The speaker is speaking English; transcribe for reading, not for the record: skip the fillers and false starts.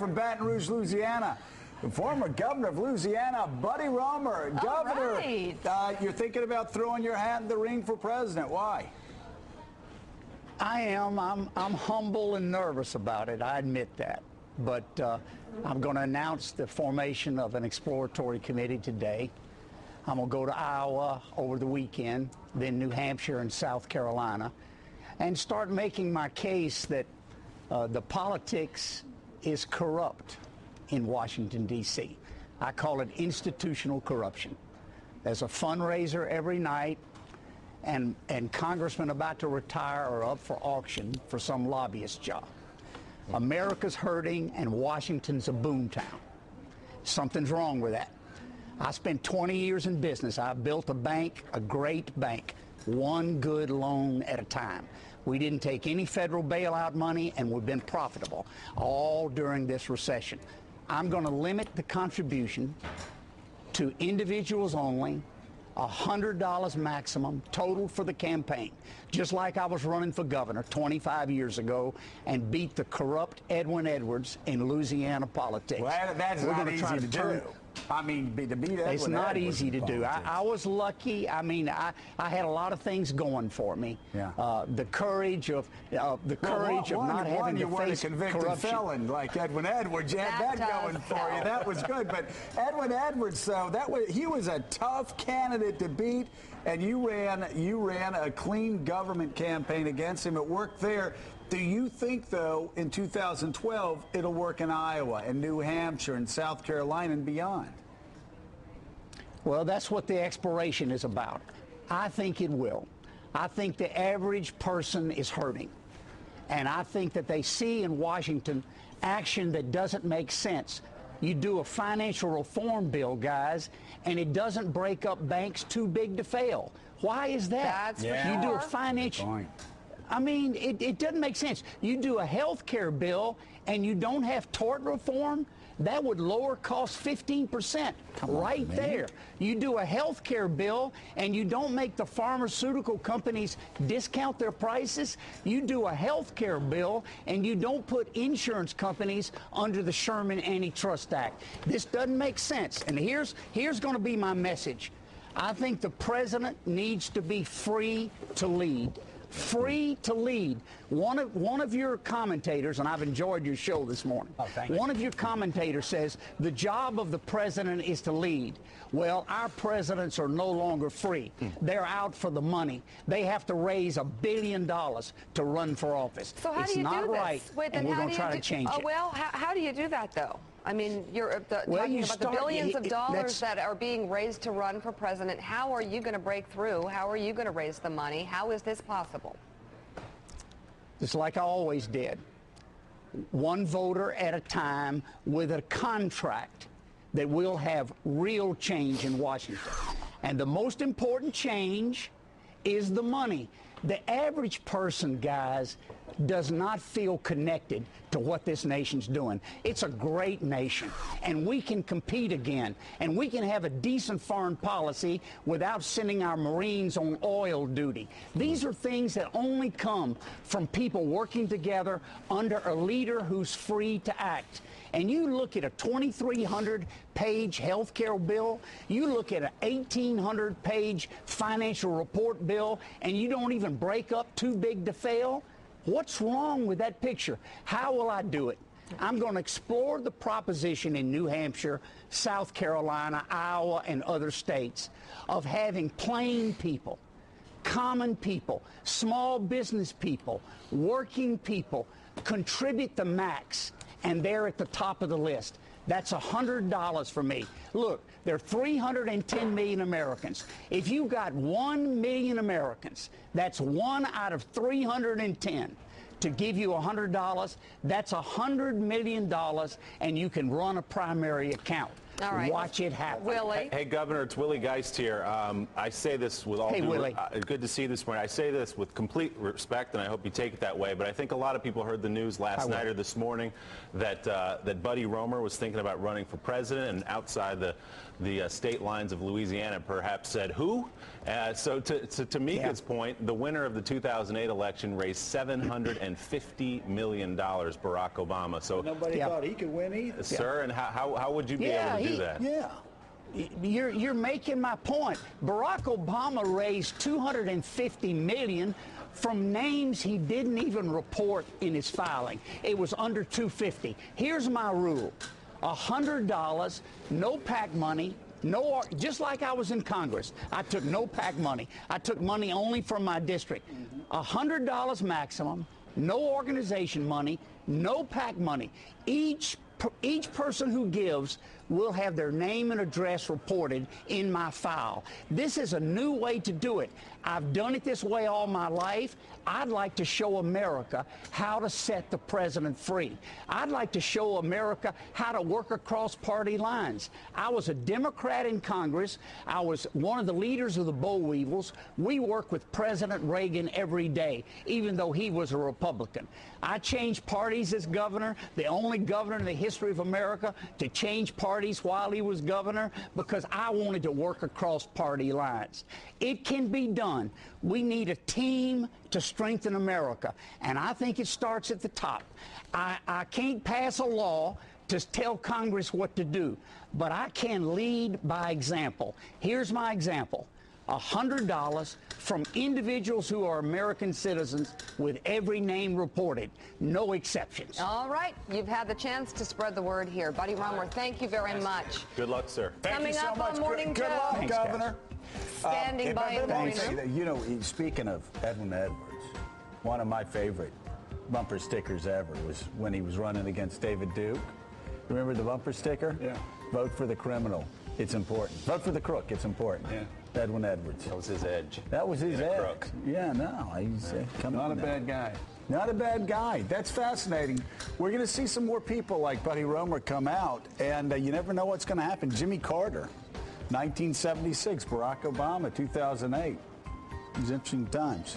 from Baton Rouge, Louisiana. The former governor of Louisiana, Buddy Roemer. Governor, right. You're thinking about throwing your hat in the ring for president. Why? I am. I'm humble and nervous about it. I admit that. But I'm going to announce the formation of an exploratory committee today. I'm going to go to Iowa over the weekend, then New Hampshire and South Carolina, and start making my case that the politics is corrupt in Washington, D.C. I call it institutional corruption. There's a fundraiser every night, and congressmen about to retire are up for auction for some lobbyist job. America's hurting, and Washington's a boomtown. Something's wrong with that. I spent 20 years in business. I built a bank, a great bank, one good loan at a time. We didn't take any federal bailout money, and we've been profitable all during this recession. I'm going to limit the contribution to individuals only, $100 maximum total for the campaign, just like I was running for governor 25 years ago and beat the corrupt Edwin Edwards in Louisiana politics. Well, that's not easy to do. I mean, to beat Edwin it's not Edwards easy to do. I was lucky. I mean, I had a lot of things going for me. Yeah. The courage of not having to face a convicted corruption. Felon like Edwin Edwards. You had that going for you. That was good. But Edwin Edwards, though, he was a tough candidate to beat, and you ran a clean government campaign against him. It worked there. Do you think, though, in 2012, it'll work in Iowa and New Hampshire and South Carolina and beyond? Well, that's what the exploration is about. I think it will. I think the average person is hurting. And I think that they see in Washington action that doesn't make sense. You do a financial reform bill, guys, and it doesn't break up banks too big to fail. Why is that? That's for sure. You do a financial... I mean, it doesn't make sense. You do a health care bill and you don't have tort reform, that would lower costs 15% right there. You do a health care bill and you don't make the pharmaceutical companies discount their prices. You do a health care bill and you don't put insurance companies under the Sherman Antitrust Act. This doesn't make sense. And here's going to be my message. I think the president needs to be free to lead. Free to lead. One of your commentators, and I've enjoyed your show this morning. Oh, thank you. One of your commentators says the job of the president is to lead. Well, our presidents are no longer free. They're out for the money. They have to raise $1 billion to run for office. So how do you do this? Right, Wait, and we're going to try to change it. Well, how do you do that, though? I mean, you're talking about the billions of dollars that are being raised to run for president. How are you going to break through? How are you going to raise the money? How is this possible? It's like I always did. One voter at a time with a contract that will have real change in Washington. And the most important change is the money. The average person, guys, does not feel connected to what this nation's doing. It's a great nation, and we can compete again, and we can have a decent foreign policy without sending our Marines on oil duty. These are things that only come from people working together under a leader who's free to act. And you look at a 2,300-page health care bill, you look at an 1,800-page financial report bill, and you don't even break up too big to fail? What's wrong with that picture? How will I do it? I'm going to explore the proposition in New Hampshire, South Carolina, Iowa, and other states of having plain people, common people, small business people, working people contribute the max, and they're at the top of the list. That's $100 for me. Look, there are 310 million Americans. If you got 1 million Americans, that's 1 out of 310 to give you $100, that's $100 million, and you can run a primary account. All right. Watch it happen. Willie. Hey, Governor, it's Willie Geist here. I say this with all good to see you this morning. I say this with complete respect, and I hope you take it that way. But I think a lot of people heard the news last night or this morning that that Buddy Roemer was thinking about running for president, and outside the state lines of Louisiana perhaps said, who? So to Tamika's point, the winner of the 2008 election raised $750 million, Barack Obama. So nobody thought he could win either. Sir, and how would you be able to do that? Yeah. You're making my point. Barack Obama raised $250 million from names he didn't even report in his filing. It was under $250. Here's my rule. $100, no PAC money, just like I was in Congress. I took no PAC money. I took money only from my district. $100 maximum, no organization money, no PAC money. Each person who gives will have their name and address reported in my file. This is a new way to do it. I've done it this way all my life. I'd like to show America how to set the president free. I'd like to show America how to work across party lines. I was a Democrat in Congress. I was one of the leaders of the Boll Weevils. We worked with President Reagan every day, even though he was a Republican. I changed parties as governor, the only governor in the history of America to change parties while he was governor, because I wanted to work across party lines. It can be done. We need a team to strengthen America, and I think it starts at the top. I can't pass a law to tell Congress what to do, but I can lead by example. Here's my example. $100 from individuals who are American citizens with every name reported. No exceptions. All right. You've had the chance to spread the word here. Buddy Roemer, thank you very much. Good luck, sir. Coming up on Morning Joe. Good luck, Thanks, Governor. Standing by in Morning Joe. You know, speaking of Edwin Edwards, one of my favorite bumper stickers ever was when he was running against David Duke. Remember the bumper sticker? Yeah. Vote for the criminal. It's important. Vote for the crook. It's important. Yeah. Edwin Edwards. That was his edge. That was his edge. Crook. Yeah, no. He's coming Not a now. bad guy. Not a bad guy. That's fascinating. We're going to see some more people like Buddy Roemer come out, and you never know what's going to happen. Jimmy Carter, 1976. Barack Obama, 2008. These interesting times.